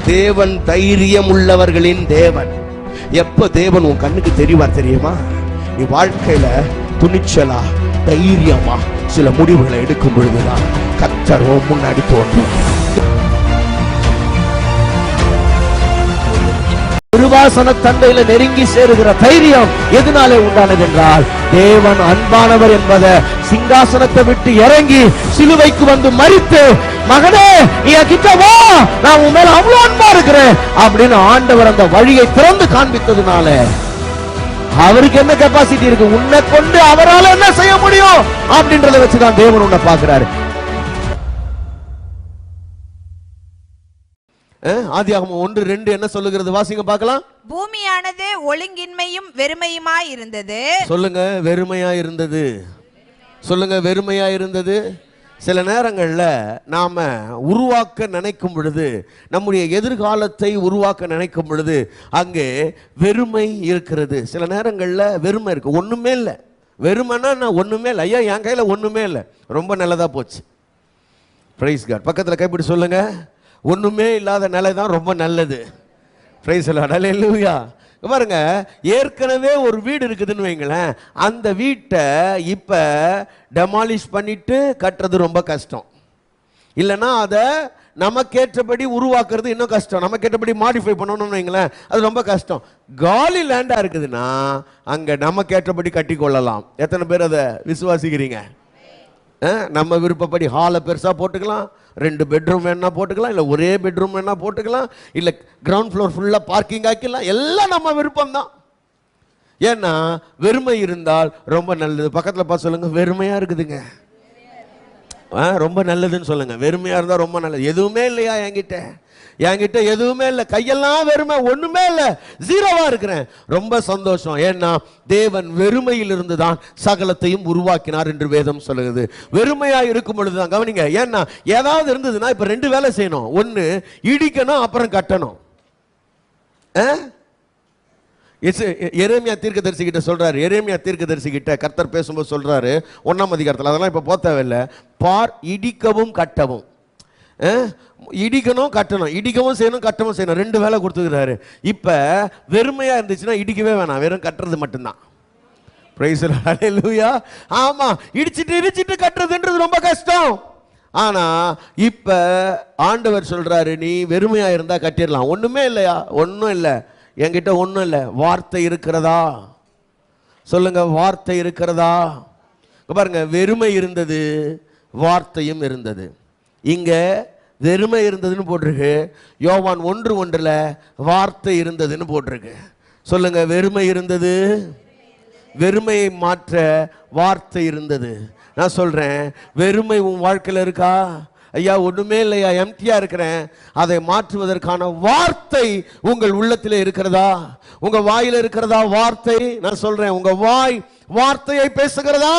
தேவன் தைரியம் உள்ளவர்களின் தேவன். எப்ப தேவன் உன் கண்ணுக்கு தெரிவார் தெரியுமா? நீ வாழ்க்கையில துணிச்சலா தைரியமா சில முடிவுகளை எடுக்கும் பொழுதுதான் கர்த்தர் முன்னாடி தோன்றும். திருவாசன தந்தையில நெருங்கி சேருகிற தைரியம் எதனாலே உண்டானது என்றால், தேவன் அன்பானவர் என்பதை சிங்காசனத்தை விட்டு இறங்கி சிலுவைக்கு வந்து மரித்து, மகனே நீ கிட்ட வா, நான் உன் மேல அவ்வளவு அன்பா இருக்கிறேன் அப்படின்னு ஆண்டவர் அந்த வழியை திறந்து காண்பித்ததுனால அவருக்கு என்ன கெப்பாசிட்டி இருக்கு, உன்னை கொண்டு அவரால் என்ன செய்ய முடியும் அப்படின்றத வச்சுதான் தேவன் உன்னை பார்க்கிறாரு. ஆதியாகமம் 1:2 என்ன சொல்லுகிறது? வாசிங்க பார்க்கலாம். பூமியானது ஒழுங்கின்மையும் வெறுமையுமாய் இருந்தது. சொல்லுங்க, வெறுமையா இருந்தது. சொல்லுங்க, வெறுமையா இருந்தது. சில நேரங்களில் நாம உருவாக்க நினைக்கும் பொழுது, நம்முடைய எதிர்காலத்தை உருவாக்க நினைக்கும் பொழுது அங்கே வெறுமை இருக்கிறது. சில நேரங்களில் வெறுமை இருக்கு, ஒண்ணுமே இல்லை. வெறுமைன்னா நான் ஒண்ணுமே இல்லை, ஐயா என் கையில ஒண்ணுமே இல்லை, ரொம்ப நல்லதா போச்சு. Praise God. பக்கத்தில் கைப்பிடி சொல்லுங்க, ஒண்ணுமே இல்லாத நிலை தான் ரொம்ப நல்லது. Praise Lord. ஹல்லேலூயா. பாருங்க, ஏற்கனவே ஒரு வீடு இருக்குதுன்னு வைங்களேன், அந்த வீட்டை இப்ப டெமாலிஷ் பண்ணிட்டு கட்டுறது ரொம்ப கஷ்டம். இல்லைன்னா அதை நமக்கேற்றபடி உருவாக்குறது இன்னும் கஷ்டம். நமக்கேற்றபடி மாடிஃபை பண்ணணும்னு வைங்களேன், அது ரொம்ப கஷ்டம். காலி லேண்டா இருக்குதுன்னா அங்க நமக்கேற்றபடி கட்டி கொள்ளலாம். எத்தனை பேர் அதை விசுவாசிக்கிறீங்க? நம்ம விருப்பப்படி ஹாலை பெருசா போட்டுக்கலாம், 2 பெட்ரூம் வேணா போட்டுக்கலாம், இல்லை ஒரே பெட்ரூம் வேணா போட்டுக்கலாம், இல்லை கிரவுண்ட் ஃப்ளோர் ஃபுல்லா பார்க்கிங் ஆக்கிடலாம். எல்லாம் நம்ம விருப்பம் தான். ஏன்னா வெறுமை இருந்தால் ரொம்ப நல்லது. பக்கத்தில் பார்த்து சொல்லுங்க, வெறுமையா இருக்குதுங்க, ரொம்ப நல்லதுன்னு சொல்லுங்க. வெறுமையா இருந்தா ரொம்ப நல்லது. எதுவுமே இல்லையா என்கிட்ட எதுவுமே இல்லை, கையெல்லாம் வெறுமை, ஒண்ணுமே இல்லை, ஜீரோவா இருக்கிறேன், ரொம்ப சந்தோஷம். ஏன்னா தேவன் வெறுமையில் இருந்து தான் சகலத்தையும் உருவாக்கினார் என்று வேதம் சொல்லுகிறது. வெறுமையா இருக்கும் பொழுதுதான் கவனிங்க, ஏன்னா ஏதாவது இருந்ததுன்னா இப்ப 2 வேலை செய்யணும். ஒன்னு இடிக்கணும், அப்புறம் கட்டணும். எரேமியா தீர்க்கதரிசி கிட்ட சொல்றாரு. எரேமியா தீர்க்கதரிசி கிட்ட கர்த்தர் பேசும்போது சொல்றாரு 1ஆம் அதிகாரத்தில், அதெல்லாம் இப்ப போக தேவையில்லை, பார் இடிக்கவும் கட்டவும். இடிக்கணும் கட்டணும், இடிக்கவும் செய்யணும் கட்டவும் செய்யணும், 2 வேலை கொடுத்துக்கிறாரு. இப்ப வெறுமையா இருந்துச்சுன்னா இடிக்கவே வேணாம், வெறும் கட்டுறது மட்டும்தான். Praise the Lord. ஹல்லேலூயா. ஆமா, இடிச்சிட்டு கட்டுறதுன்றது ரொம்ப கஷ்டம். ஆனா இப்ப ஆண்டவர் சொல்றாரு, நீ வெறுமையா இருந்தா கட்டிடலாம். ஒண்ணுமே இல்லையா? ஒன்னும் இல்லை, என்கிட்ட ஒன்றும் இல்லை, வார்த்தை இருக்கிறதா? சொல்லுங்க, வார்த்தை இருக்கிறதா? பாருங்க, வெறுமை இருந்தது, வார்த்தையும் இருந்தது. இங்க வெறுமை இருந்ததுன்னு போட்டிருக்கு, யோவான் 1:1 வார்த்தை இருந்ததுன்னு போட்டிருக்கு. சொல்லுங்க, வெறுமை இருந்தது, வெறுமையை மாற்ற வார்த்தை இருந்தது. நான் சொல்றேன், வெறுமை உன் வாழ்க்கையில் இருக்கா? ஐயா ஒண்ணுமே இல்லையா, எம்டியா இருக்கிறேன், அதை மாற்றுவதற்கான வார்த்தை உங்கள் உள்ளத்திலே இருக்கிறதா? உங்க வாயில இருக்கிறதா வார்த்தை? நான் சொல்றேன், உங்க வாய் வார்த்தையை பேசுகிறதா?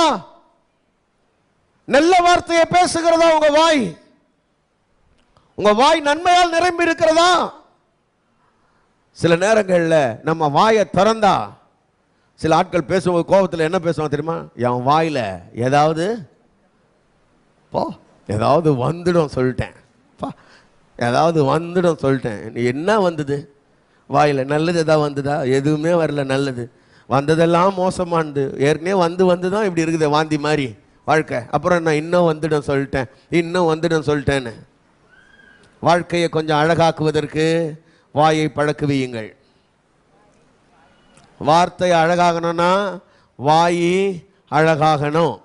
நல்ல வார்த்தையை பேசுகிறதா உங்க வாய்? உங்க வாய் நன்மையால் நிரம்பி இருக்கிறதா? சில நேரங்களில் நம்ம வாயை திறந்தா, சில ஆட்கள் பேசும்போது கோபத்தில் என்ன பேசுவாங்க தெரியுமா? என் வாயில ஏதாவது வந்துடும் சொல்லிட்டேன், ஏதாவது வந்துடும் சொல்லிட்டேன். என்ன வந்தது வாயில? நல்லது ஏதாவது வந்ததா? எதுவுமே வரல. நல்லது வந்ததெல்லாம் மோசமானது. ஏற்கனவே வந்து தான் இப்படி இருக்குது, வாந்தி மாதிரி வாழ்க்கை. அப்புறம் நான் இன்னும் வந்துடும் சொல்லிட்டேன்னு. வாழ்க்கையை கொஞ்சம் அழகாக்குவதற்கு வாயை பழக்குவீங்கள். வார்த்தை அழகாகணும்னா வாய் அழகாகணும்.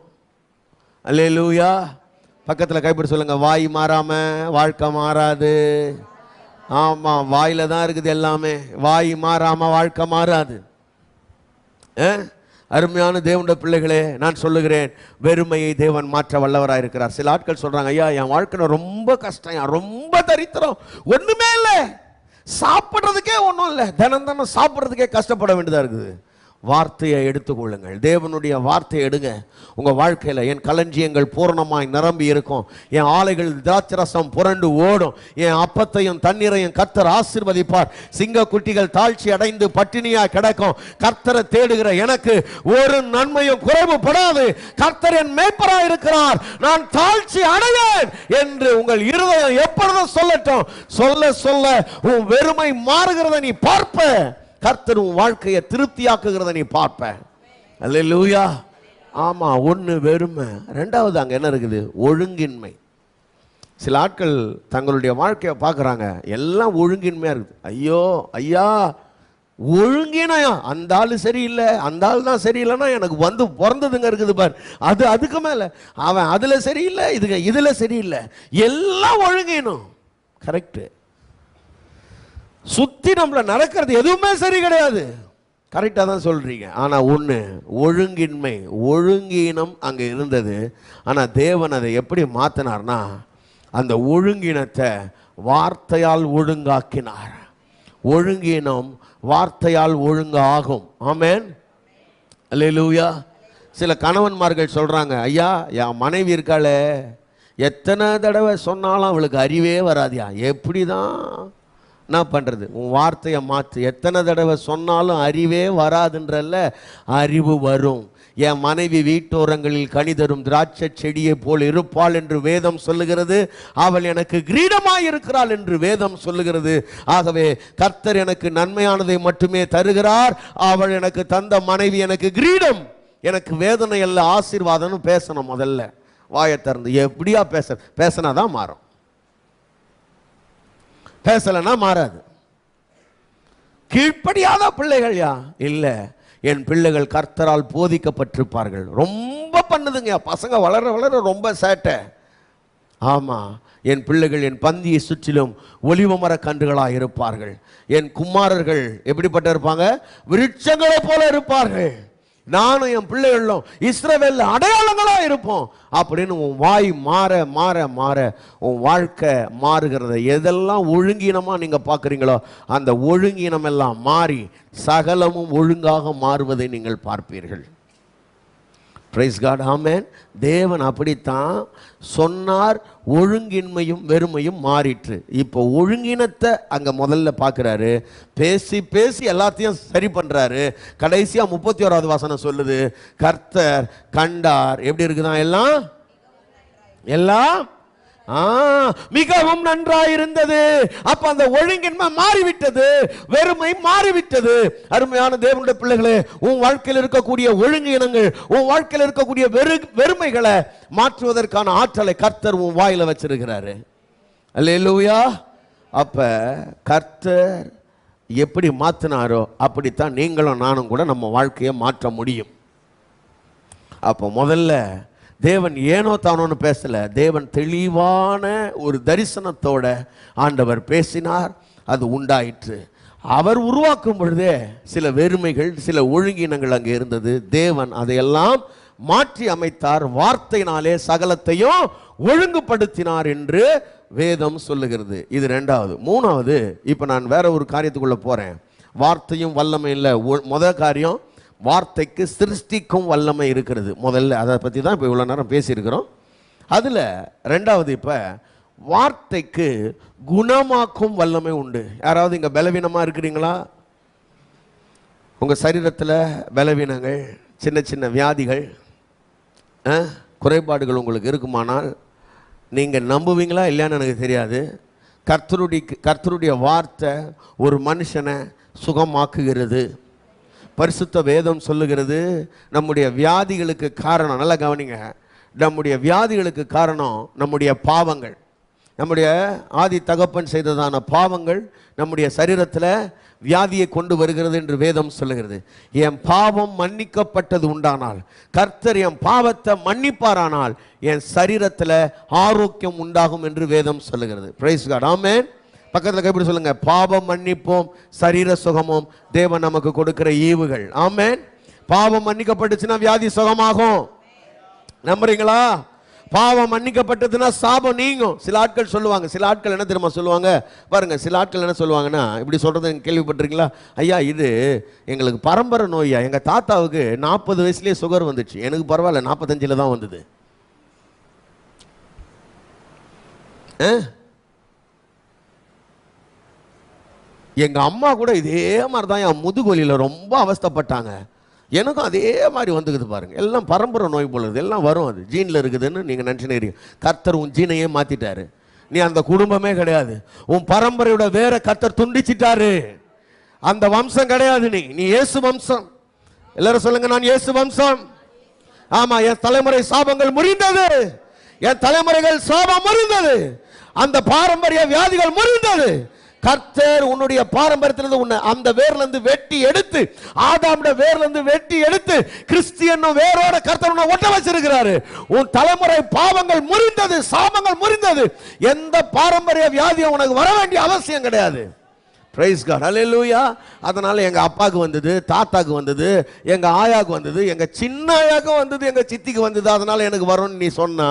அல்லேலூயா. பக்கத்தில் கைப்பிடி சொல்லுங்க, வாய் மாறாம வாழ்க்கை மாறாது. ஆமா, வாயில தான் இருக்குது எல்லாமே. வாய் மாறாம வாழ்க்கை மாறாது. அருமையான தேவனுடைய பிள்ளைகளே, நான் சொல்லுகிறேன், வெறுமையை தேவன் மாற்ற வல்லவராக இருக்கிறார். சில ஆட்கள் சொல்றாங்க, ஐயா என் வாழ்க்கை ரொம்ப கஷ்டம், ரொம்ப தரித்திரம், ஒண்ணுமே இல்லை, சாப்பிட்றதுக்கே ஒன்றும் இல்லை, தினம் சாப்பிட்றதுக்கே கஷ்டப்பட வேண்டியதா இருக்குது. வார்த்தையை எடுத்துக்கொள்ளுங்கள். தேவனுடைய வார்த்தையை எடுங்க. உங்கள் வாழ்க்கையில் என் களஞ்சியங்கள் பூரணமாய் நிரம்பி இருக்கும், என் ஆலைகள் திராட்சரசம் புரண்டு ஓடும், என் அப்பத்தையும் தண்ணீரையும் கர்த்தர் ஆசீர்வதிப்பார், சிங்க குட்டிகள் தாழ்ச்சி அடைந்து பட்டினியா கிடக்கும், கர்த்தரை தேடுகிற எனக்கு ஒரு நன்மையும் குறைவுபடாது, கர்த்தர் என் மேய்ப்பராய் இருக்கிறார், நான் தாழ்ச்சி அடைவேன் என்று உங்கள் இருதயம் எப்பொழுதும் சொல்லட்டும். சொல்ல சொல்ல உன் வெறுமை மாறுகிறத நீ பார்ப்ப, கர்த்தர் உன் வாழ்க்கையை திருப்தியாக்குகிறத நீ பார்ப்ப. அல்லேலூயா. ஆமா, ஒன்று வெறுமை, ரெண்டாவது அங்க என்ன இருக்குது? ஒழுங்கின்மை. சில ஆட்கள் தங்களுடைய வாழ்க்கையை பார்க்குறாங்க, எல்லாம் ஒழுங்கின்மையா இருக்குது. ஐயோ ஐயா, ஒழுங்கினையா, அந்த ஆள் சரியில்லை, அந்த ஆள் தான் சரியில்லைன்னா எனக்கு வந்து பிறந்ததுங்க இருக்குது பார், அதுக்கு மேலே அவன் அதில் சரியில்லை, இதில் சரியில்லை, எல்லாம் ஒழுங்கினும். கரெக்டு. சுற்றி நம்மள நடக்கிறது எதுவுமே சரி கிடையாது. கரெக்டாக தான் சொல்கிறீங்க. ஆனால் ஒன்று, ஒழுங்கின்மை, ஒழுங்கீனம் அங்கே இருந்தது. ஆனால் தேவன் அதை எப்படி மாற்றினார்னா, அந்த ஒழுங்கினத்தை வார்த்தையால் ஒழுங்காக்கினார். ஒழுங்கீனம் வார்த்தையால் ஒழுங்காகும். ஆமென். அல்லேலூயா. சில கணவன்மார்கள் சொல்கிறாங்க, ஐயா என் மனைவி இருக்காளே, எத்தனை தடவை சொன்னாலும் அவளுக்கு அறிவே வராதியா, எப்படி தான் என்ன பண்ணுறது? உன் வார்த்தையை மாற்று. எத்தனை தடவை சொன்னாலும் அறிவே வராதுன்றல்ல, அறிவு வரும். என் மனைவி வீட்டோரங்களில் கனி தரும் திராட்சை செடியை போல் இருப்பாள் என்று வேதம் சொல்லுகிறது. அவள் எனக்கு கிரீடமாய் இருக்கிறாள் என்று வேதம் சொல்லுகிறது. ஆகவே கர்த்தர் எனக்கு நன்மையானதை மட்டுமே தருகிறார், அவள் எனக்கு தந்த மனைவி எனக்கு கிரீடம், எனக்கு வேதனை அல்ல ஆசீர்வாதம்னு பேசணும். முதல்ல வாயை திறந்து எப்படியா பேசினாதான் மாறும், பேசலைன்னா மாறாது. கீழ்ப்படியாத பிள்ளைகள் யா இல்லை, என் பிள்ளைகள் கர்த்தரால் போதிக்கப்பட்டிருப்பார்கள். ரொம்ப பண்ணுதுங்க பசங்க, வளர வளர ரொம்ப சேட்டை. ஆமாம், என் பிள்ளைகள் என் பந்தியை சுற்றிலும் ஒலிவ மர கன்றுகளாக இருப்பார்கள். என் குமாரர்கள் எப்படிப்பட்ட இருப்பாங்க? விருட்சங்களை போல இருப்பார்கள். நானும் என் பிள்ளைகளும் இஸ்ரவேல்ல அடையாளங்களா இருப்போம் அப்படின்னு உன் வாய் மாற மாற மாற உன் வாழ்க்கை மாறுகிறத. எதெல்லாம் ஒழுங்கீனமா நீங்க பார்க்குறீங்களோ அந்த ஒழுங்கீனம் எல்லாம் மாறி சகலமும் ஒழுங்காக மாறுவதை நீங்கள் பார்ப்பீர்கள். Praise God. ஆமென். தேவன் அப்படித்தான் சொன்னார். ஒழுங்கின்மையும் வெறுமையும் மாறிற்று. இப்போ ஒழுங்கினத்தை அங்கே முதல்ல பார்க்குறாரு. பேசி பேசி எல்லாத்தையும் சரி பண்ணுறாரு. கடைசியாக 31வது வசனம் சொல்லுது, கர்த்தர் கண்டார். எப்படி இருக்குதான்? எல்லாம் மிகவும் நன்றாயிருந்தது. அப்ப அந்த ஒழுங்கின்மை மாறிவிட்டது, வெறுமை மாறிவிட்டது. அருமையான தேவனுடைய பிள்ளைகளே, உன் வாழ்க்கையில் இருக்கக்கூடிய ஒழுங்கினங்கள், உன் வாழ்க்கையில் இருக்கக்கூடிய வெறுமைகளை மாற்றுவதற்கான ஆற்றலை கர்த்தர் உன் வாயில வச்சிருக்கிறாரு. அல்லேலூயா. அப்ப கர்த்தர் எப்படி மாற்றினாரோ அப்படித்தான் நீங்களும் நானும் கூட நம்ம வாழ்க்கையை மாற்ற முடியும். அப்போ முதல்ல தேவன் ஏனோ தானோன்னு பேசல, தேவன் தெளிவான ஒரு தரிசனத்தோட ஆண்டவர் பேசினார். அது உண்டாயிற்று. அவர் உருவாக்கும் பொழுதே சில வெறுமைகள், சில ஒழுங்கினங்கள் அங்கே இருந்தது. தேவன் அதையெல்லாம் மாற்றி அமைத்தார். வார்த்தையினாலே சகலத்தையும் ஒழுங்குபடுத்தினார் என்று வேதம் சொல்லுகிறது. இது ரெண்டாவது. மூணாவது, இப்போ நான் வேற ஒரு காரியத்துக்குள்ள போறேன். வார்த்தையும் வல்லமை இல்லை. முதல் காரியம், வார்த்தைக்கு சிருஷ்டிக்கும் வல்லமை இருக்கிறது. முதல்ல அதை பற்றி தான் இப்போ இவ்வளோ நேரம் பேசியிருக்கிறோம். அதில் ரெண்டாவது, இப்போ வார்த்தைக்கு குணமாக்கும் வல்லமை உண்டு. யாராவது இங்கே பலவீனமாக இருக்கிறீங்களா? உங்கள் சரீரத்தில் பலவீனங்கள், சின்ன சின்ன வியாதிகள், குறைபாடுகள் உங்களுக்கு இருக்குமானால் நீங்கள் நம்புவீங்களா இல்லையான்னு எனக்கு தெரியாது. கர்த்தருடைய வார்த்தை ஒரு மனுஷனை சுகமாக்குகிறது. பரிசுத்த வேதம் சொல்லுகிறது, நம்முடைய வியாதிகளுக்கு காரணம், நல்லா கவனிங்க, நம்முடைய வியாதிகளுக்கு காரணம் நம்முடைய பாவங்கள். நம்முடைய ஆதி தகப்பன் செய்ததான பாவங்கள் நம்முடைய சரீரத்தில் வியாதியை கொண்டு வருகிறது என்று வேதம் சொல்லுகிறது. என் பாவம் மன்னிக்கப்பட்டது உண்டானால், கர்த்தர் என் பாவத்தை மன்னிப்பாரானால் என் சரீரத்தில் ஆரோக்கியம் உண்டாகும் என்று வேதம் சொல்லுகிறது. Praise God. ஆமென். பக்கத்தில் கைப்பிடி சொல்லுங்க, பாவம் மன்னிப்போம், சரீர சுகமும் தேவன் நமக்கு கொடுக்கிற ஈவுகள். ஆமென். பாவம் மன்னிக்கப்பட்டுச்சுன்னா வியாதி சுகமாகும். நம்புறீங்களா? பாவம் மன்னிக்கப்பட்டதுன்னா சாபம் நீங்கும். சில ஆட்கள் சொல்லுவாங்க, சில ஆட்கள் என்ன தெரியுமா சொல்லுவாங்க பாருங்க, சில ஆட்கள் என்ன சொல்லுவாங்கன்னா, இப்படி சொல்றது கேள்விப்பட்டிருக்கீங்களா? ஐயா இது எங்களுக்கு பரம்பரை நோயா, எங்க தாத்தாவுக்கு 40 வயசுலயே சுகர் வந்துச்சு, எனக்கு பரவாயில்ல 45 தான் வந்தது. எங்க அம்மா கூட இதே மாதிரி தான் என் முதுகொலியில ரொம்ப அவஸ்தைப்பட்டாங்க, எனக்கும் அதே மாதிரி வந்துக்குது பாருங்க. எல்லாம் பரம்பரை நோய் போல இருக்குது, எல்லாம் வரும், அது ஜீனில் இருக்குதுன்னு நீங்கள் நினச்சினீங்க. கர்த்தர் உன் ஜீனையே மாற்றிட்டாரு, நீ அந்த குடும்பமே கிடையாது, உன் பரம்பரையோட வேற கர்த்தர் துண்டிச்சிட்டாரு, அந்த வம்சம் கிடையாது, நீ இயேசு வம்சம். எல்லாரும் சொல்லுங்க, நான் இயேசு வம்சம். ஆமா, என் தலைமுறை சாபங்கள் முறிந்தது, என் தலைமுறைகள் சாபம் முறிந்தது, அந்த பாரம்பரிய வியாதிகள் முறிந்தது. கர்த்தர் உன்னுடைய பாரம்பரியத்திலிருந்து உன்னை அந்த வேர்ல இருந்து வெட்டி எடுத்து, ஆதாமுடைய வேர்ல இருந்து வெட்டி எடுத்து கிறிஸ்டியன் வேரோட கர்த்தர் உன்னை ஒட்ட வச்சிருக்கிறாரு. உன் தலைமுறை பாவங்கள் முறிந்தது, சாபங்கள் முறிந்தது. எந்த பாரம்பரிய வியாதியும் உனக்கு வர வேண்டிய அவசியம் கிடையாது. பிரைஸ் காட், ஹல்லேலூயா. அதனால எங்க அப்பாவுக்கு வந்தது, தாத்தாக்கு வந்தது, எங்க ஆயாக்கு வந்தது, எங்க சின்ன ஆயாக்கு வந்தது, எங்க சித்திக்கு வந்தது, அதனால எனக்கு வரும்னு நீ சொன்னா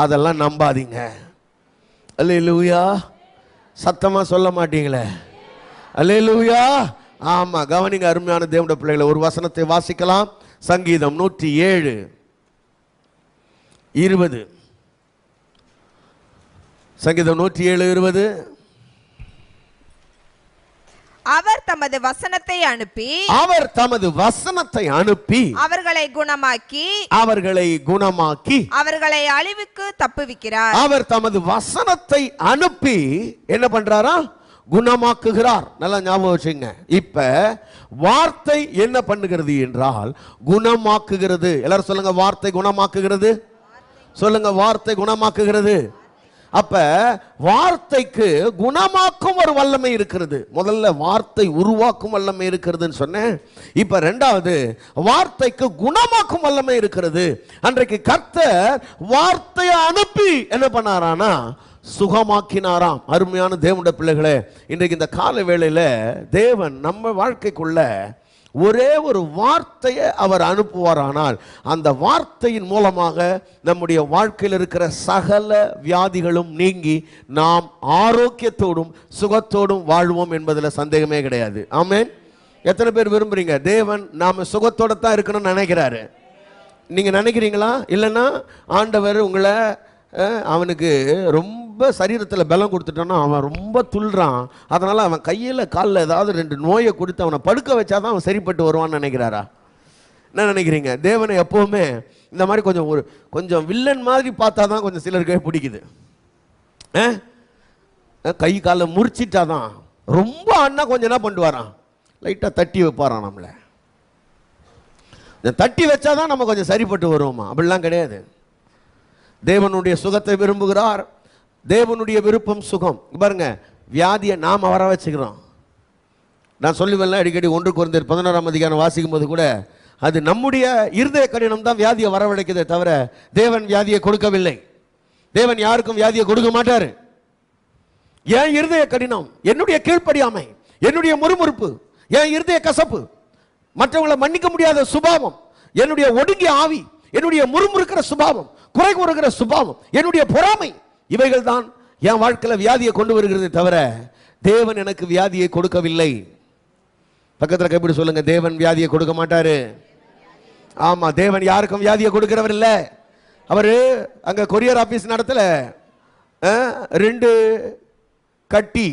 அதெல்லாம் நம்பாதீங்க. ஹல்லேலூயா. சத்தமா சொல்ல மாட்டீங்களே அல்லேலூயா. ஆமா, கவனிங்க அருமையான தேவனுடைய பிள்ளைகளை, ஒரு வசனத்தை வாசிக்கலாம். சங்கீதம் 107:20. சங்கீதம் 107:20. அவர் தமது வசனத்தை அனுப்பி, அவர் தமது வசனத்தை அனுப்பி அவர்களை குணமாக்கி, அவர்களை அழிவுக்கு தப்புவிக்கிறார். அவர் தமது வசனத்தை அனுப்பி என்ன பண்றாரா? குணமாக்குகிறார். நல்லா ஞாபகம் வச்சுங்க. இப்ப வார்த்தை என்ன பண்ணுகிறது என்றால் குணமாக்குகிறது. எல்லாரும் சொல்லுங்க, வார்த்தை குணமாக்குகிறது. சொல்லுங்க, வார்த்தை குணமாக்குகிறது. அப்ப வார்த்தைக்கு குணமாக்கும் ஒரு வல்லமை இருக்கிறது. முதல்ல வார்த்தை உருவாக்கும் வல்லமை இருக்கிறதுன்னு சொன்னேன். இப்ப ரெண்டாவது வார்த்தைக்கு குணமாக்கும் வல்லமை இருக்கிறது. அன்றைக்கு கர்த்தர் வார்த்தையை அனுப்பி என்ன பண்ணாரானா சுகமாக்கினாராம். அருமையான தேவனுடைய பிள்ளைகளே, இன்றைக்கு இந்த கால வேளையில தேவன் நம்ம வாழ்க்கைக்குள்ள ஒரே ஒரு வார்த்தையை அவர் அனுப்புவாரானால் அந்த வார்த்தையின் மூலமாக நம்முடைய வாழ்க்கையில் இருக்கிற சகல வியாதிகளும் நீங்கி நாம் ஆரோக்கியத்தோடும் சுகத்தோடும் வாழ்வோம் என்பதில் சந்தேகமே கிடையாது. ஆமென். எத்தனை பேர் விரும்புறீங்க தேவன் நாம சுகத்தோட தான் இருக்கணும்னு நினைக்கிறாரு? நீங்க நினைக்கிறீங்களா? இல்லைன்னா ஆண்டவர் உங்களை அவனுக்கு ரொம்ப சரீரத்தில் பலம் கொடுத்துட்டோன்னா அவன் ரொம்ப துள்ளுறான், அதனால அவன் கையில் காலில் ஏதாவது 2 நோயை கொடுத்து அவனை படுக்க வச்சாதான் அவன் சரிப்பட்டு வருவான்னு நினைக்கிறாரா? என்ன நினைக்கிறீங்க? தேவனை எப்போவுமே இந்த மாதிரி கொஞ்சம் வில்லன் மாதிரி பார்த்தா தான் கொஞ்சம் சிலருக்கு பிடிக்குது. கை காலில் முறிச்சிட்டாதான் ரொம்ப அண்ணா கொஞ்சம் என்ன பண்ணிட்டு வரான், லைட்டாக தட்டி வைப்பாரான். நம்மளை தட்டி வச்சாதான் நம்ம கொஞ்சம் சரிப்பட்டு வருவோமா? அப்படிலாம் கிடையாது. தேவனுடைய சுகத்தை விரும்புகிறார். தேவனுடைய விருப்பம் சுகம். பாருங்க, வியாதியை நாம் வர வச்சுக்கிறோம். நான் சொல்லுவேன்ல அடிக்கடி, 1 கொரிந்தியர் 11 வாசிக்கும் போது கூட அது நம்முடைய இருதய கடினம் தான் வியாதியை வரவழைக்குதே தவிர தேவன் வியாதியை கொடுக்கவில்லை. தேவன் யாருக்கும் வியாதியை கொடுக்க மாட்டார். என் இருதய கடினம், என்னுடைய கீழ்ப்படியாமை, என்னுடைய முறுமுறுப்பு, என் இருதய கசப்பு, மற்றவங்களை மன்னிக்க முடியாத சுபாவம், என்னுடைய ஒடுங்கிய ஆவி, என்னுடைய முறுமுறுக்கிற சுபாவம், குறை கூறுகிற சுபாவம், என்னுடைய பொறாமை, இவைகள் தான் என் வாழ்க்கையில் வியாதியை கொண்டு வருகிறது தவிர தேவன் எனக்கு வியாதியை கொடுக்கவில்லை. பக்கத்தில் கைப்பிடி சொல்லுங்க, தேவன் வியாதியை கொடுக்க மாட்டாரு. ஆமா, தேவன் யாருக்கும் வியாதியை கொடுக்கிறவர் இல்லை. அவரு அங்க கொரியர் ஆபீஸ் நடத்தல 2 கட்டி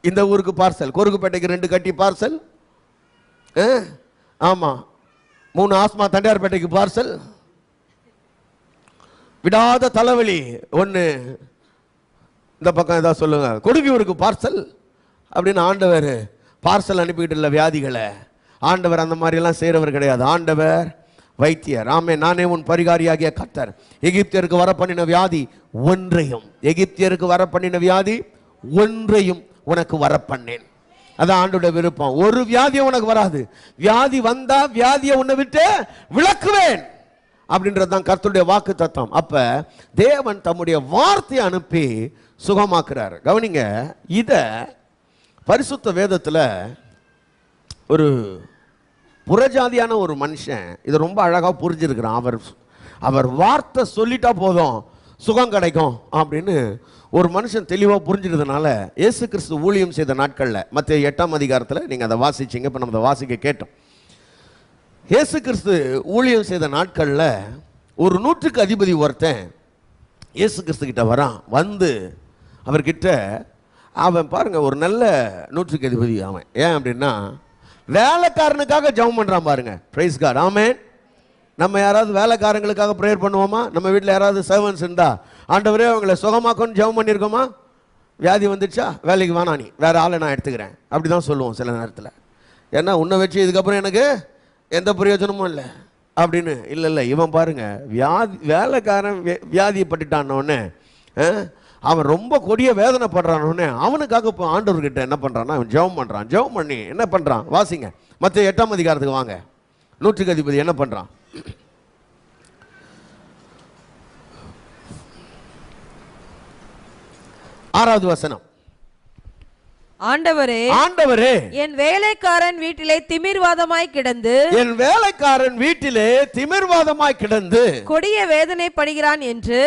இந்த ஊருக்கு பார்சல், கொருக்குப்பேட்டைக்கு 2 கட்டி பார்சல், ஆமா 3 ஆஸ்மா தண்டையார்பேட்டைக்கு பார்சல், விடாத தலைவலி 1 இந்த பக்கம் ஏதாவது சொல்லுங்க கொடுங்கியூருக்கு பார்சல் அப்படின்னு ஆண்டவர் பார்சல் அனுப்பிக்கிட்டு இல்லை வியாதிகளை. ஆண்டவர் அந்த மாதிரிலாம் செய்கிறவர் கிடையாது. ஆண்டவர் வைத்தியர். ஆமே, நானே உன் பரிகாரியாகிய கர்த்தர். எகிப்தியருக்கு வர பண்ணின வியாதி ஒன்றையும் உனக்கு வர பண்ணேன். அதான் ஆண்டோட விருப்பம். ஒரு வியாதியும் உனக்கு வராது. வியாதி வந்தா வியாதியை உன்னை விட்டு விலக்குவேன் அப்படின்றது தான் கர்த்தருடைய வாக்கு தத்துவம். அப்ப தேவன் தம்முடைய வார்த்தையை அனுப்பி சுகமாக்குறார். கவனிங்க, இத பரிசுத்த வேதத்துல ஒரு புறஜாதியான ஒரு மனுஷன் இதை ரொம்ப அழகா புரிஞ்சிருக்கிறான். அவர் வார்த்தை சொல்லிட்டா போதும் சுகம் கிடைக்கும் அப்படின்னு ஒரு மனுஷன் தெளிவாக புரிஞ்சிட்டதுனால இயேசு கிறிஸ்து ஊழியம் செய்த நாட்களில் மத்திய 8ஆம் அதிகாரத்தில் நீங்கள் அதை வாசிச்சிங்க. இப்போ நம்ம அதை வாசிக்க கேட்டோம். இயேசு கிறிஸ்து ஊழியம் செய்த நாட்களில் ஒரு 100க்கு அதிபதி ஒருத்தன் இயேசு கிறிஸ்து கிட்ட வரான். வந்து அவர்கிட்ட அவன் பாருங்க ஒரு நல்ல 100க்கு அதிபதி அவன். ஏன் அப்படின்னா வேலைக்காரனுக்காக ஜெபம் பண்ணுறான் பாருங்க. பிரைஸ் காட், ஆமென். நம்ம யாராவது வேலைக்காரங்களுக்காக ப்ரேயர் பண்ணுவோமா? நம்ம வீட்டில் யாராவது சர்வன்ஸ் இருந்தா ஆண்டவரே அவங்கள சுகமாக்கணும்னு ஜெபம் பண்ணியிருக்கோமா? வியாதி வந்துடுச்சா வேலைக்கு வேணா நீ வேற ஆளை நான் எடுத்துக்கிறேன் அப்படி தான் சொல்லுவோம் சில நேரத்தில். ஏன்னா உன்னை வச்சு இதுக்கப்புறம் எனக்கு எந்த பிரயோஜனமும் இல்லை அப்படின்னு. இல்லை இவன் பாருங்க வேலைக்காரன் வியாதிப்பட்டுட்டானோடனே அவன் ரொம்ப கொடிய வேதனைப்படுறானோடனே அவனுக்காக இப்போ ஆண்டவர்கிட்ட என்ன பண்ணுறான்னா அவன் ஜெபம் பண்ணுறான். ஜெபம் பண்ணி என்ன பண்ணுறான் வாசிங்க. மத்திய 8ஆம் அதிகாரத்துக்கு வாங்க. 100க்கு அதிபதி என்ன பண்ணுறான்? 6வது வசனம். ஆண்டவரே, ஆண்டவரே, என் வேலைக்காரன் வீட்டிலே திமிர்வாதமாய் கிடந்து கொடிய வேதனைப்படுகிறான் என்று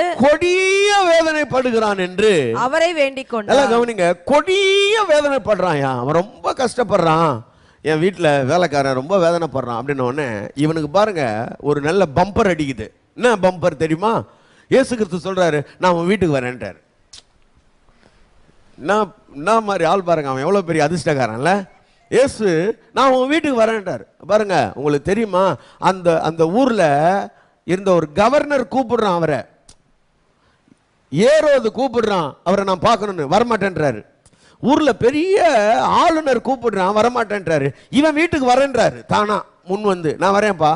அவரை வேண்டிக் கொண்டார். கவனிங்க, கொடிய வேதனைப்படுறான். அவன் ரொம்ப கஷ்டப்படுறான். என் வீட்டில் வேலைக்காரன் ரொம்ப வேதனைப்படுறான் அப்படின்னு உடனே இவனுக்கு பாருங்க ஒரு நல்ல பம்பர் அடிக்குது. என்ன பம்பர் தெரியுமா? இயேசு கிறிஸ்து சொல்றாரு, நான் உன் வீட்டுக்கு வரேன்ட்டார். நான் மாதிரி ஆள் பாருங்க, அவன் எவ்வளோ பெரிய அதிர்ஷ்டக்காரன்ல. இயேசு நான் உன் வீட்டுக்கு வரேன்ட்டார். பாருங்க, உங்களுக்கு தெரியுமா அந்த ஊரில் இருந்த ஒரு கவர்னர் கூப்பிடுறான் அவரை. ஏரோது கூப்பிடுறான் அவரை நான் பார்க்கணும்னு, வரமாட்டேன்றாரு. ஊர்ல பெரிய ஆளுநர் கூப்பிடுறான், வரமாட்டேன்றாரு. இவன் வீட்டுக்கு வரேன்றாரு தானா முன் வந்து, நான் வரேன்ப்பா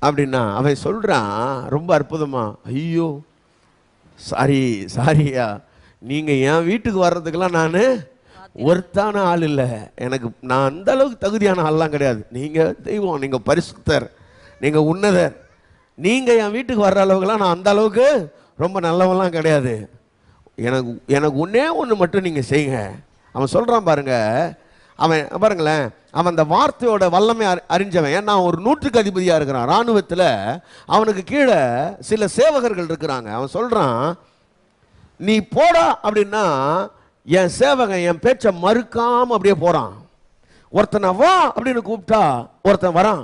அப்படின்னா அவன் சொல்றான் ரொம்ப அற்புதமா, ஐயோ சாரியா, நீங்க என் வீட்டுக்கு வர்றதுக்கெல்லாம் நான் ஒருத்தான ஆள் இல்லை. நான் அந்த அளவுக்கு தகுதியான ஆள்லாம் கிடையாது. நீங்க தெய்வம், நீங்க பரிசுத்தர், நீங்க உன்னதர். நீங்க என் வீட்டுக்கு வர்ற அளவுக்குலாம் நான் அந்த அளவுக்கு ரொம்ப நல்லவெல்லாம் கிடையாது. எனக்கு ஒன்னே ஒன்று மட்டும் நீங்கள் செய்யுங்க. அவன் சொல்கிறான் பாருங்க. அவன் பாருங்களேன், அவன் அந்த வார்த்தையோட வல்லமை அறிஞ்சவன். ஏன்னா ஒரு 100க்கு அதிபதியாக இருக்கிறான். இராணுவத்தில் அவனுக்கு கீழே சில சேவகர்கள் இருக்கிறாங்க. அவன் சொல்கிறான், நீ போடா அப்படின்னா என் சேவகன் என் பேச்சை மறுக்காம அப்படியே போகிறான். ஒருத்தனை வா அப்படின்னு கூப்பிட்டா ஒருத்தன் வரான்,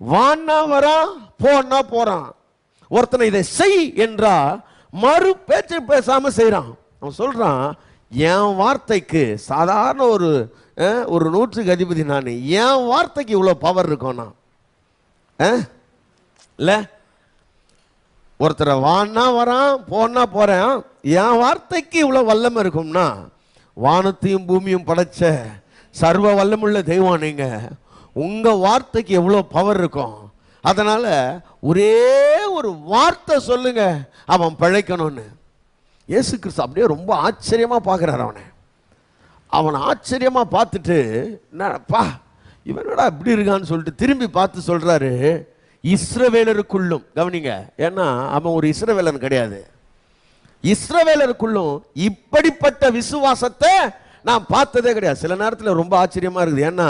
வான்னா வரான், போன்னா போகிறான். ஒருத்தனை இதை செய் என்றா மறு பேச்சு பேசாம செய்யறான். அவன் சொல்றான், என் வார்த்தைக்கு சாதாரண ஒரு 100க்கு அதிபதி நான், என் வார்த்தைக்கு இவ்வளவு பவர் இருக்கும் நான் இல்ல. ஒருத்தரை வான்னா வரான், போனா போறேன், என் வார்த்தைக்கு இவ்வளவு வல்லமை இருக்கும்னா வானத்தையும் பூமியும் படைச்ச சர்வ வல்லமுள்ள தெய்வம் நீங்க, உங்க வார்த்தைக்கு எவ்வளவு பவர் இருக்கும். அதனால ஒரே ஒரு வார்த்தை சொல்லுங்க அவன் பிழைக்கணும்னு. இயேசு கிறிஸ்து அப்படியே ரொம்ப ஆச்சரியமா பார்க்கிறார். அவனை ஆச்சரியமா பார்த்துட்டு, என்னப்பா இவனோட இப்படி இருக்கான்னு சொல்லிட்டு திரும்பி பார்த்து சொல்றாரு, இஸ்ரவேலருக்குள்ளும். கவனிங்க, ஏன்னா அவன் ஒரு இஸ்ரவேலன் கிடையாது. இஸ்ரவேலருக்குள்ளும் இப்படிப்பட்ட விசுவாசத்தை நான் பார்த்ததே கிடையாது. சில நேரத்தில் ரொம்ப ஆச்சரியமா இருக்குது. ஏன்னா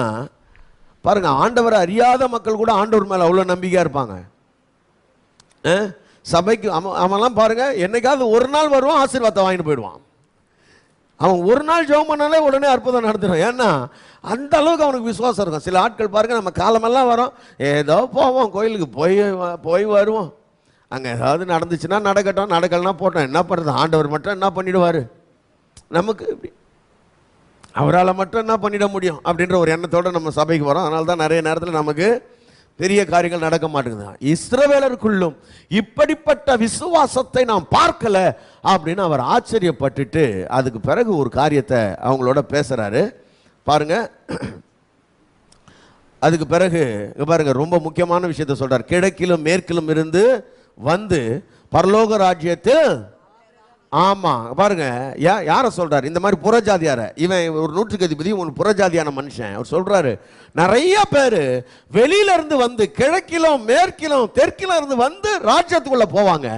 பாருங்க, ஆண்டவரை அறியாத மக்கள் கூட ஆண்டவர் மேல அவ்வளவு நம்பிக்கையா இருப்பாங்க. சபைக்கு அவன்லாம் பாருங்க, என்னைக்காவது ஒரு நாள் வருவான், ஆசீர்வாதத்தை வாங்கிட்டு போயிடுவான். அவன் ஒரு நாள் ஜெபம் பண்ணாலே உடனே அற்புதம் நடந்துடும். ஏன்னா அந்த அளவுக்கு அவனுக்கு விசுவாசம் இருக்கும். சில ஆட்கள் பாருங்க, நம்ம காலமெல்லாம் வரோம், ஏதோ போவோம் கோயிலுக்கு, போய் வருவோம். அங்கே ஏதாவது நடந்துச்சுன்னா நடக்கட்டும், நடக்கலன்னா போட்டோம், என்ன பண்ணுறது, ஆண்டவர் மட்டும் என்ன பண்ணிடுவார், நமக்கு அவரால் மட்டும் என்ன பண்ணிட முடியும் அப்படின்ற ஒரு எண்ணத்தோடு நம்ம சபைக்கு வரோம். அதனால தான் நிறைய நேரத்தில் நமக்கு பெரிய காரியங்கள் நடக்க மாட்டேங்குது. இஸ்ரவேலருக்குள்ளும் இப்படிப்பட்ட விசுவாசத்தை நாம் பார்க்கல அப்படின்னு அவர் ஆச்சரியப்பட்டுட்டு அதுக்கு பிறகு ஒரு காரியத்தை அவங்களோட பேசுறாரு பாருங்க. அதுக்கு பிறகு பாருங்க, ரொம்ப முக்கியமான விஷயத்தை சொல்றார். கிழக்கிலும் மேற்கிலும் இருந்து வந்து பரலோக ராஜ்யத்தில், ஆமா பாருங்க யார சொல்றாரு, இந்த மாதிரி புறஜாதியார. இவன் ஒரு 100க்கு அதிபதி, ஒரு புறஜாதியான மனுஷன். அவர் சொல்றாரு, நிறைய பேரு வெளியில இருந்து வந்து கிழக்கிலும் மேற்கிலும் தெற்கிலும் இருந்து வந்து ராஜ்யத்துக்குள்ள போவாங்க.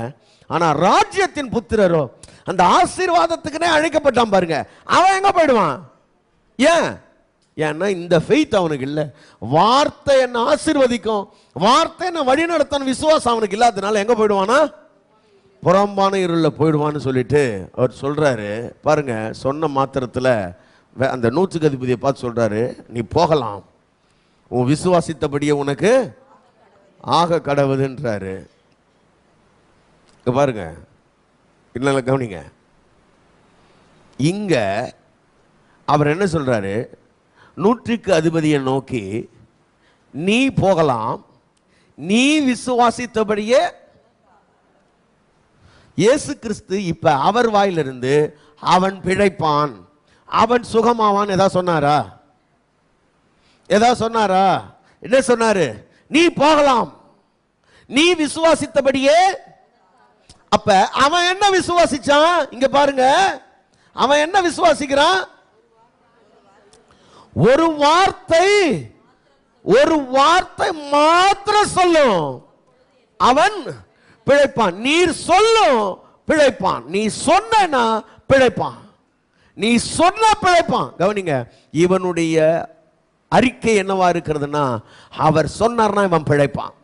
ஆனா ராஜ்யத்தின் புத்திரரோ, அந்த ஆசீர்வாதத்துக்குனே அழைக்கப்பட்டான் பாருங்க, அவன் எங்க போயிடுவான்? ஏன் ஏன்னா இந்த ஃபெய்த் அவனுக்கு இல்லை. வார்த்தை என்ன ஆசீர்வதிக்கும், வார்த்தை என்ன வழி நடத்தணும் விசுவாசம் அவனுக்கு இல்லாததுனால எங்க போயிடுவானா, புறம்பான இருளில் போயிடுவான்னு சொல்லிட்டு அவர் சொல்றாரு. பாருங்க, சொன்ன மாத்திரத்தில் அந்த நூற்றுக்கு அதிபதியை பார்த்து சொல்றாரு, நீ போகலாம், உன் விசுவாசித்தபடியே உனக்கு ஆக கடவுதுன்றாரு. பாருங்க, இல்லை கவனிங்க, இங்க அவர் என்ன சொல்றாரு, நூற்றுக்கு அதிபதியை நோக்கி நீ போகலாம், நீ விசுவாசித்தபடியே. இயேசு கிறிஸ்து இப்ப அவர் வாயிலிருந்து அவன் பிழைப்பான், அவன் சுகமாவான் ஏதாவது சொன்னாரா? ஏதாவது சொன்னாரா? என்ன சொன்னாரு? நீ போகலாம், நீ விசுவாசித்தபடியே. அப்ப அவன் என்ன விசுவாசிச்சான்? இங்க பாருங்க, அவன் என்ன விசுவாசிக்கிறான்? ஒரு வார்த்தை, ஒரு வார்த்தை மாத்திரம் சொல்லும், அவன் பிழைப்பான். நீர் சொல்லும் பிழைப்பான், நீ சொன்னா பிழைப்பான், நீ சொன்ன பிழைப்பான். கவனிங்க, இவனுடைய அறிக்கை என்னவா இருக்கிறதுனா, அவர் சொன்னார்னா இவன் பிழைப்பான்.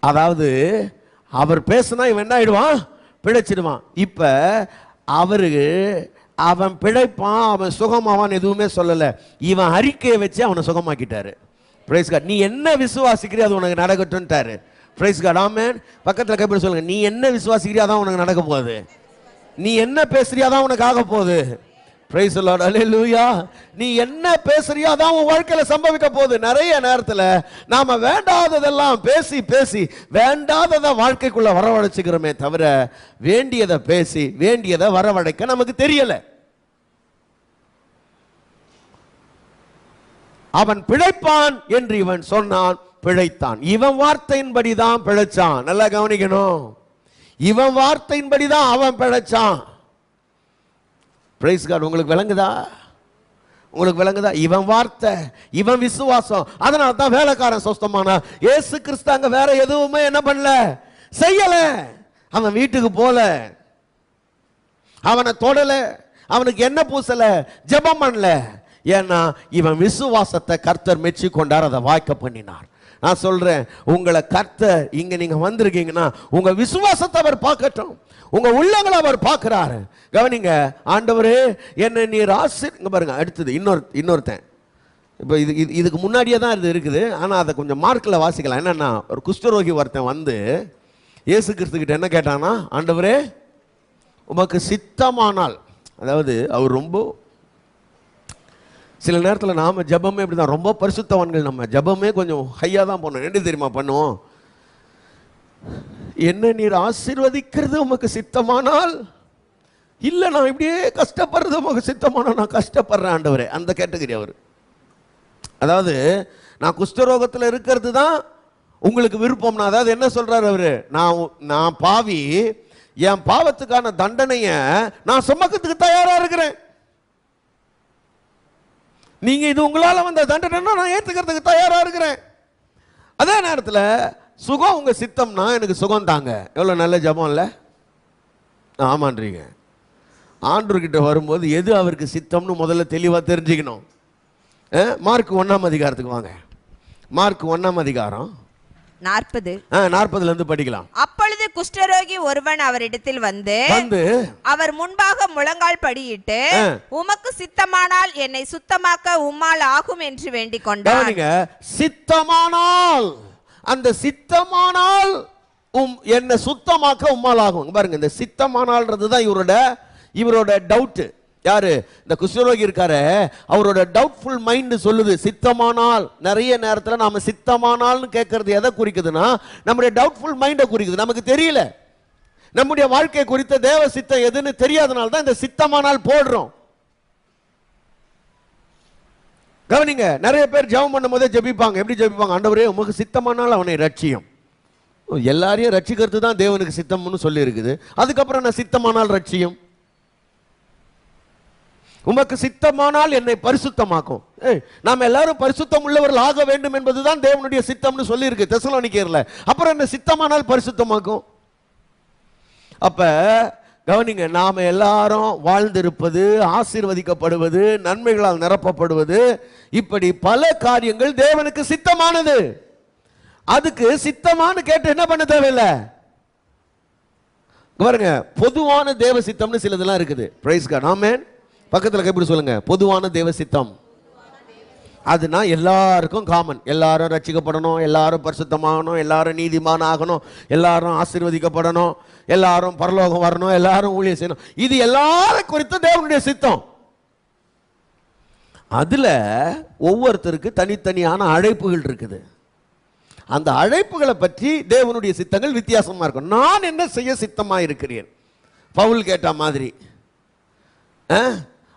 அதாவது அவர் பேசினா இவன் என்ன ஆயிடுவான், பிழைச்சிடுவான். இப்ப அவரு அவன் பிழைப்பான், அவன் சுகமாவான் எதுவுமே சொல்லல, இவன் அறிக்கையை வச்சு அவனை சுகமாக்கிட்டாரு. Price God. நீ என்ன விசுவாசிக்கிறியோ அது உனக்கு நடக்கட்டும்ட்டாரு. Price God. ஆமென். பக்கத்துல கைப்பிடி சொல்லுங்க, நீ என்ன விசுவாசிக்கிறியோ அதான் உனக்கு நடக்க போகுது, நீ என்ன பேசுறியோ அதான் உனக்கு ஆக போகுது. Praise the Lord. அல்லேலூயா. நீ என்ன பேசுறியோ அதான் உன் வாழ்க்கையில சம்பவிக்க போகுது. நிறைய நேரத்துல நாம வேண்டாததெல்லாம் பேசி பேசி வேண்டாததை வாழ்க்கைக்குள்ள வரவழைச்சுக்கிறோமே தவிர வேண்டியதை பேசி வேண்டியதை வரவழைக்க நமக்கு தெரியல. அவன் பிழைப்பான் என்று இவன் சொன்னான், பிழைத்தான். இவன் வார்த்தையின்படிதான் பிழைச்சான். நல்லா கவனிக்கணும், இவன் வார்த்தையின்படிதான் அவன் பிழைச்சான். Price God. உங்களுக்கு விளங்குதா? உங்களுக்கு விளங்குதா? இவன் வார்த்தை, இவன் விசுவாசம், அதனால தான் வேலைக்காரன் சொஸ்தமானா. இயேசு கிறிஸ்து அங்க வேற எதுவுமே என்ன பண்ணல, செய்யல. அவன் வீட்டுக்கு போல, அவனை தொடல, அவனுக்கு என்ன பூசல, ஜெபம் பண்ணல. ஏன்னா இவன் விசுவாசத்தை கர்த்தர் மெச்சி கொண்டார், அதை வாய்க்க பண்ணினார். நான் சொல்றேன், உங்களை கர்த்தர் இங்க நீங்க வந்திருக்கீங்கன்னா உங்க விசுவாசத்தை அவர் பார்க்கட்டும், உங்க உள்ளங்களை அவர் பார்க்கிறாரு. கவனிங்க, ஆண்டவரே என்னை நீர் இங்க பாருங்க. அடுத்தது இன்னொருத்தன், இப்போ இதுக்கு முன்னாடியே தான் இது இருக்குது, ஆனால் அதை கொஞ்சம் மார்க்கில் வாசிக்கலாம். என்னன்னா, ஒரு குஷ்டரோகி ஒருத்தன் வந்து இயேசு கிறிஸ்துக்கிட்ட என்ன கேட்டானா, ஆண்டவரே உமக்கு சித்தமானால். அதாவது அவர் ரொம்ப, சில நேரத்தில் நாம் ஜபமே இப்படி தான், ரொம்ப பரிசுத்தவான்கள், நம்ம ஜபமே கொஞ்சம் ஹையாக தான் போனோம். என்ன தெரியுமா பண்ணுவோம், என்ன நீர் ஆசீர்வதிக்கிறது உமக்கு சித்தமானால், இல்லை நான் இப்படியே கஷ்டப்படுறது உமக்கு சித்தமானால் நான் கஷ்டப்படுறேன் ஆண்டவரே, அந்த கேட்டகரி அவர். அதாவது நான் குஷ்டரோகத்தில் இருக்கிறது தான் உங்களுக்கு விருப்பம்னா, அதாவது என்ன சொல்றாரு அவரு, நான் பாவி, என் பாவத்துக்கான தண்டனையை நான் சுமக்கிறதுக்கு தயாரா இருக்கிறேன், நீங்க இது உங்களால வந்த தண்டனை நான் ஏத்துக்கிறதுக்கு தயாரா இருக்கிறேன். அதே நேரத்தில் சுகம் உங்க சித்தம்னா எனக்கு சுகம் தாங்க. எவ்வளவு நல்ல ஜபம் இல்ல? ஆமான்றீங்க. ஆண்டவர்கிட்ட வரும்போது எது அவருக்கு சித்தம்னு முதல்ல தெளிவா தெரிஞ்சுக்கணும். மார்க் 1ஆம் அதிகாரத்துக்கு வாங்க. மார்க் 1ஆம் அதிகாரம் 40 இருந்து படிக்கலாம். அப்பொழுது குஷ்டரோகி ஒருவன் அவரிடத்தில் வந்து அவர் முன்பாக முழங்கால் படியிட்டு, உமக்கு சித்தமானால் என்னை சுத்தமாக்க உம்மால் ஆகும் என்று வேண்டிக் கொண்டான். சித்தமானால், அந்த சித்தமானால் என்னை சுத்தமாக்க உம்மால் ஆகும். பாருங்க, இந்த சித்தமானால்ன்றது தான் இவரோட டவுட். யாரு? இந்த குஷ்டரோகி இருக்காரு, அவரோட டவுட்ஃபுல் மைண்ட் சொல்லுது சித்தமானால். நிறைய நேரத்தில் நாம சித்தமானால்னு கேட்கறது எதை குறிக்குதுன்னா, நம்முடைய டவுட்ஃபுல் மைண்டை குறிக்குது. நமக்கு தெரியல, நம்முடைய வாழ்க்கை குறித்த தேவ சித்தம் எதுன்னு தெரியாதனால தான் இந்த சித்தமானால் போடுறோம். கவனிங்க, நிறைய பேர் ஜெபம் பண்ணும் போதே ஜெபிப்பாங்க. எப்படி ஜெபிப்பாங்க? ஆண்டவரே உமக்கு சித்தமானால் அவனை ரட்சியும். எல்லாரையும் ரட்சிக்கிறது தான் தேவனுக்கு சித்தம்னு சொல்லி இருக்குது. அதுக்கப்புறம் நான் சித்தமானால் ரட்சியும், உமக்கு சித்தமானால் என்னை பரிசுத்தமாக்கும். நாம் எல்லாரும் பரிசுத்தம் உள்ளவர்கள் ஆக வேண்டும் என்பதுதான் தேவனுடைய சித்தம்னு சொல்லி இருக்கு தெசலோனிக்கேயர்ல. அப்புறம் என்ன சித்தமானால் பரிசுத்தமாக்கும்? அப்ப கவனிங்க, நாம எல்லாரும் வாழ்ந்திருப்பது, ஆசீர்வதிக்கப்படுவது, நன்மைகளால் நிரப்பப்படுவது, இப்படி பல காரியங்கள் தேவனுக்கு சித்தமானது. அதுக்கு சித்தமானு கேட்டு என்ன பண்ண தேவையில்லை. பாருங்க, பொதுவான தேவ சித்தம்னு சிலதெல்லாம் இருக்குது. பிரைஸ் காட், ஆமென். பக்கத்துல எப்படி சொல்லுங்க, பொதுவான தேவ சித்தம். அதுனா எல்லாருக்கும் காமன். எல்லாரும் ரட்சிக்கப்படணும், எல்லாரும் பரிசுத்தமாகணும், எல்லாரும் நீதிமான் ஆகணும், எல்லாரும் ஆசீர்வதிக்கப்படணும், எல்லாரும் பரலோகம் வரணும், எல்லாரும் ஊழியம் செய்யணும். இது எல்லாரும் குறித்து தேவனுடைய சித்தம். அதுல ஒவ்வொருத்தருக்கு தனித்தனியான அழைப்புகள் இருக்குது. அந்த அழைப்புகளை பற்றி தேவனுடைய சித்தங்கள் வித்தியாசமா இருக்கும். நான் என்ன செய்ய சித்தமா இருக்கிறேன், பவுல் கேட்ட மாதிரி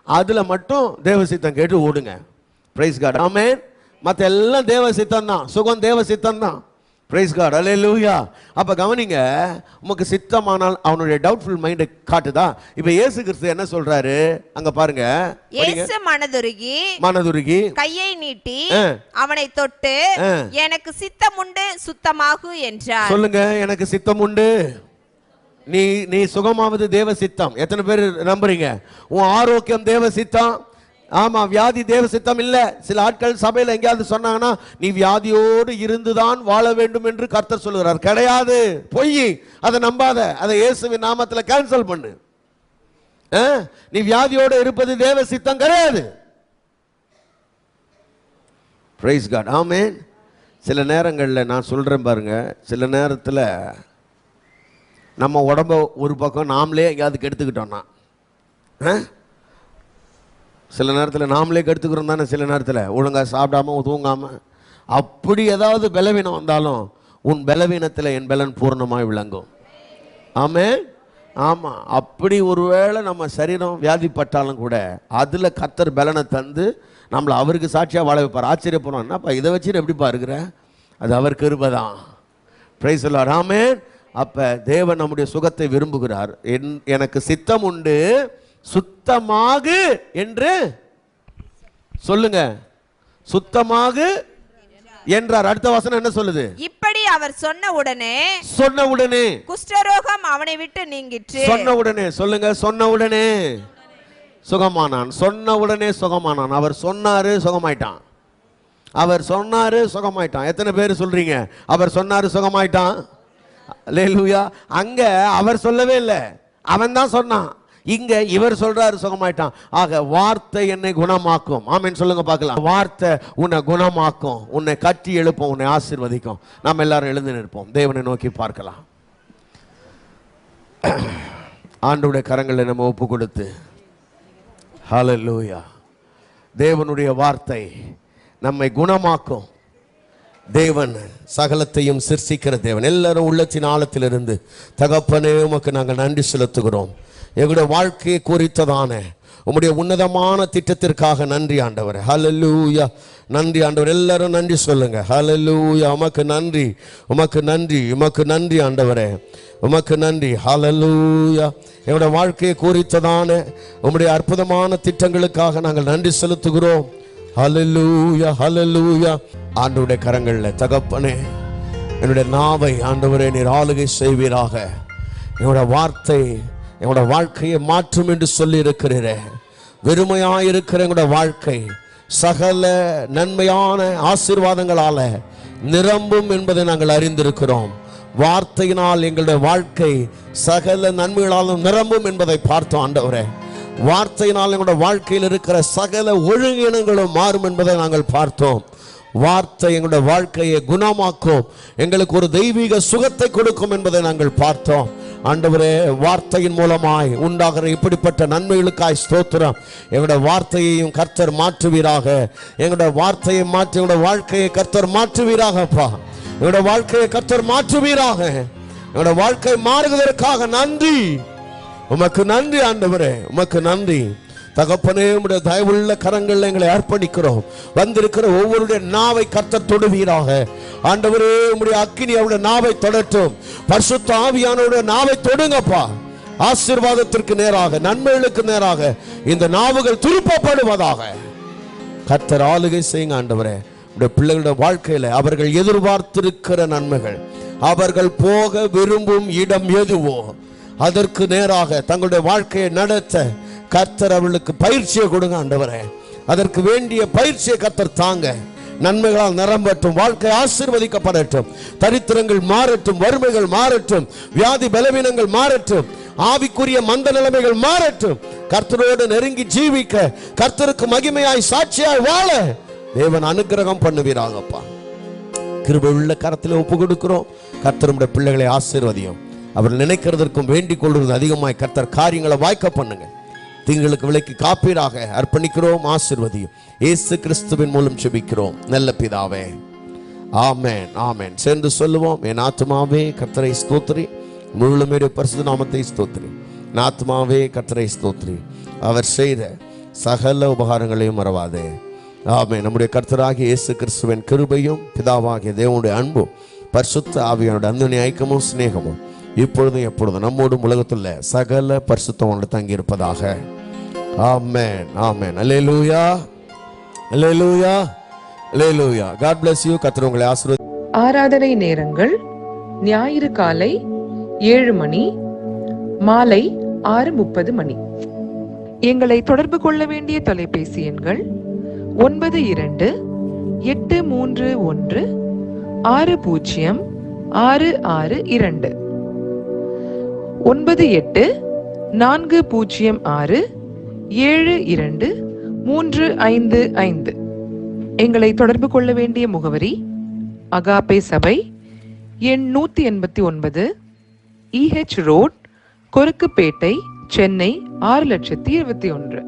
அதுல மட்டும் தேவ சித்தம் கேட்டு ஓடுங்க. பிரைஸ் காட், ஆமென். மற்ற எல்லாம் தேவ சித்தம் தான். சுகம் தேவ சித்தம் தான். பிரைஸ் காட், அல்லேலூயா. அப்ப கவனிங்க, உமக்கு சித்தமானால் அவனுடைய டவுட்ஃபுல் மைண்டை காட்டுதா. இப்ப இயேசு கிறிஸ்து என்ன சொல்றாரு அங்க பாருங்க. இயேசு மனதுருகி கையை நீட்டி அவனை தொட்டு எனக்கு சித்தம் உண்டு சுத்தமாகு என்றார். சொல்லுங்க, எனக்கு சித்தம் உண்டு. நீ சுகமாவது தேவ சித்தம். எத்தனை பேர் நம்புறீங்க? உன் ஆரோக்கியம் தேவ சித்தம். ஆமா, வியாதி தேவ சித்தம் இல்ல. சில ஆட்கள் சபையில எங்கேயாவது சொன்னாங்கன்னா நீ வியாதியோடு இருந்துதான் வாழ வேண்டும் என்று கர்த்தர் சொல்லுகிறார். கிடையாது, பொய். அதை நம்பாத. அதை இயேசுவின் நாமத்தில் கேன்சல் பண்ணு. நீ வியாதியோடு இருப்பது தேவ சித்தம் கிடையாது. பிரைஸ் காட், ஆமென். சில நேரங்களில் நான் சொல்றேன் பாருங்க, சில நேரத்தில் நம்ம உடம்ப ஒரு பக்கம் நாமளே எங்கேயாவது கெடுத்துக்கிட்டோம்னா, சில நேரத்தில் நாமளே கெடுத்துக்கிறோம் தானே. சில நேரத்தில் ஒழுங்காக சாப்பிடாம தூங்காமல் அப்படி ஏதாவது பலவீனம் வந்தாலும் உன் பலவீனத்தில் என் பலன் பூர்ணமாய் விளங்கும். ஆமென். ஆமாம், அப்படி ஒருவேளை நம்ம சரீரம் வியாதிப்பட்டாலும் கூட அதில் கர்த்தர் பலனை தந்து நம்மளை அவருக்கு சாட்சியாக வாழ வைப்பார். ஆச்சரியப்படுறோம், என்னப்பா இதை வச்சு எப்படிப்பா இருக்கிற? அது அவர் கிருபை தான். பிரைஸ் தி லார்ட், ஆமென். அப்போ தேவன் நம்முடைய சுகத்தை விரும்புகிறார். எனக்கு சித்தம் உண்டு சுத்தமாகு என்று சொல்லுங்க. சுத்தமாகு என்றார். அடுத்த வசனம் என்ன சொல்லுது? இப்படி அவர் சொன்ன உடனே குஷ்டரோகம் அவனை விட்டு நீங்கிற்று. சொன்ன உடனே சொல்லுங்க, சொன்ன உடனே சுகமானான். சொன்ன உடனே சுகமானான். அவர் சொன்னாரு, சுகமாயிட்டான். அவர் சொன்னாரு, சுகமாயிட்டான். எத்தனை பேர் சொல்றீங்க அவர் சொன்னாரு, சுகமாயிட்டான்? அல்லேலூயா. அங்க அவர் சொல்லவே இல்லை, அவன் தான் சொன்னான். இங்க இவர் சொல்றாரு, சுகமாயிட்டான். ஆக வார்த்தை என்னை குணமாக்கும். ஆமென் சொல்லுங்க பார்க்கலாம். வார்த்தை உன்னை குணமாக்கும், உன்னை கட்டி எழுப்பும், உன்னை ஆசீர்வதிக்கும். நாம் எல்லாரும் எழுந்து நிற்போம், தேவனை நோக்கி பார்க்கலாம். ஆண்டவருடைய கரங்களை நம்ம ஒப்பு கொடுத்து, ஹல்லேலூயா. தேவனுடைய வார்த்தை நம்மை குணமாக்கும். தேவன் சகலத்தையும் சிருஷ்டிக்கிற தேவன். எல்லாரும் உள்ளத்தின் ஆழத்திலிருந்து தகப்பனே உமக்கு நாங்கள் நன்றி செலுத்துகிறோம். எங்களுடைய வாழ்க்கையை குறித்ததான உம்முடைய உன்னதமான திட்டத்திற்காக நன்றி ஆண்டவர். ஹல்லேலூயா. நன்றி ஆண்டவர். எல்லாரும் நன்றி சொல்லுங்க. ஹல்லேலூயா. உமக்கு நன்றி, உமக்கு நன்றி, உமக்கு நன்றி ஆண்டவரே, உமக்கு நன்றி. ஹல்லேலூயா. எங்களுடைய வாழ்க்கையை குறித்ததான உம்முடைய அற்புதமான திட்டங்களுக்காக நாங்கள் நன்றி செலுத்துகிறோம். ஹல்லேலூயா, ஹல்லேலூயா. ஆண்டவருடைய கரங்களில் தகப்பனே என்னுடைய நாவை ஆண்டவரே நீர் ஆளுகை செய்வீராக. என்னுடைய வார்த்தை என்னுடைய வாழ்க்கையை மாற்றும் என்று சொல்லி இருக்கிறீரே. வெறுமையாயிருக்கிற எங்களுடைய வாழ்க்கை சகல நன்மையான ஆசீர்வாதங்களால நிரம்பும் என்பதை நாங்கள் அறிந்திருக்கிறோம். வார்த்தையினால் எங்களுடைய வாழ்க்கை சகல நன்மைகளாலும் நிரம்பும் என்பதை பார்த்தோம் ஆண்டவரே. வார்த்தையினால் எங்களுடைய வாழ்க்கையில் இருக்கிற சகல ஒழுங்கினங்களும் மாறும் என்பதை நாங்கள் பார்த்தோம். வார்த்தை எங்களுடைய வாழ்க்கையை குணமாக்கும், எங்களுக்கு ஒரு தெய்வீக சுகத்தை கொடுக்கும் என்பதை நாங்கள் பார்த்தோம். ஆண்டவரே, வார்த்தையின் மூலமாய் உண்டாகிற இப்படிப்பட்ட நன்மைகளுக்காய் ஸ்தோத்திரம். எங்களுடைய வார்த்தையையும் கர்த்தர் மாற்றுவீராக. எங்களுடைய வார்த்தையை மாற்றி எங்களுடைய வாழ்க்கையை கர்த்தர் மாற்றுவீராகப்பா. எங்களுடைய வாழ்க்கையை கர்த்தர் மாற்றுவீராக. எங்களுடைய வாழ்க்கை மாறுவதற்காக நன்றி. உமக்கு நன்றி ஆண்டவரே, உமக்கு நன்றி தகப்பனே. உம்முடைய தயவுள்ள கரங்களில் எங்களை அர்ப்பணிக்கிறோம். வந்திருக்கிற ஒவ்வொருடைய நாவை கர்த்தர் தொடுவீராக. ஆண்டவரே, உம்முடைய அக்கினி அவருடைய நாவை தொடட்டும். பரிசுத்த ஆவியானவருடைய நாவை தொடுங்கப்பா. ஆசீர்வாதத்திற்கு நேராக, நன்மைகளுக்கு நேராக இந்த நாவுகள் திருப்பப்படுவதாக. கர்த்தர் ஆளுகை செய்யுங்க ஆண்டவரே. உடைய பிள்ளைகளுடைய வாழ்க்கையில அவர்கள் எதிர்பார்த்திருக்கிற நன்மைகள், அவர்கள் போக விரும்பும் இடம் எதுவோ அதற்கு நேராக தங்களுடைய வாழ்க்கையை நடத்த கர்த்தர் அவர்களுக்கு பயிற்சியை கொடுங்க ஆண்டவரே. அதற்கு வேண்டிய பயிற்சியை கர்த்தர் தாங்க. நன்மைகளால் நிரம்பட்டும், வாழ்க்கை ஆசீர்வதிக்கப்படட்டும், தரித்திரங்கள் மாறட்டும், வறுமைகள் மாறட்டும், வியாதி பலவீனங்கள் மாறட்டும், ஆவிக்குரிய மந்த நிலைமைகள் மாறட்டும். கர்த்தரோடு நெருங்கி ஜீவிக்க, கர்த்தருக்கு மகிமையாய் சாட்சியாய் வாழ தேவன் அனுக்கிரகம் பண்ணுவீராகப்பா. கிருபை உள்ள கரத்தில் ஒப்பு கொடுக்கிறோம். கர்த்தருடைய பிள்ளைகளை ஆசீர்வதியும். அவர் நினைக்கிறதற்கும் வேண்டிக் கொள்வது அதிகமாய் கர்த்தர் காரியங்களை வாய்க்க பண்ணுங்க. தீங்களுக்கு விலைக்கு காப்பீராக அர்ப்பணிக்கிறோம். ஆசீர்வதியும். இயேசு கிறிஸ்துவின் மூலம் ஜெபிக்கிறோம் நல்ல பிதாவே, ஆமென், ஆமென். சேர்ந்து சொல்லுவோம். என் ஆத்துமாவே கர்த்தரை ஸ்தோத்திரி, முழுமையுடைய பரிசுத்த நாமத்தை ஸ்தோத்திரி. என் ஆத்துமாவே கர்த்தரை ஸ்தோத்திரி, அவர் செய்த சகல உபகாரங்களையும் மறவாதே. ஆமென். நம்முடைய கர்த்தராகிய இயேசு கிறிஸ்துவின் கிருபையும் பிதாவாகிய தேவனுடைய அன்பும் பரிசுத்த ஆவியானுடைய அன்பின் ஐக்கியமும் சிநேகமும் இப்பொழுதும் எப்பொழுதும் நம்மோடும் உலகத்துள்ள சகல பரிசுத்தவோடு தங்கி இருப்பதாக. ஆமென், ஆமென். அல்லேலூயா, அல்லேலூயா, அல்லேலூயா. God bless you. கர்த்தர் உங்களை ஆசீர்வதி. ஆராதனை நேரங்கள் ஞாயிறு காலை 7 மணி, மாலை 6:30 மணி. எங்களை தொடர்பு கொள்ள வேண்டிய தொலைபேசி எண்கள் 92-831-6062, 98-406-7235. எங்களை தொடர்பு கொள்ள வேண்டிய முகவரி அகாப்பே சபை, எண் 189, EH ரோட், கொருக்குப்பேட்டை, சென்னை 6,21,000.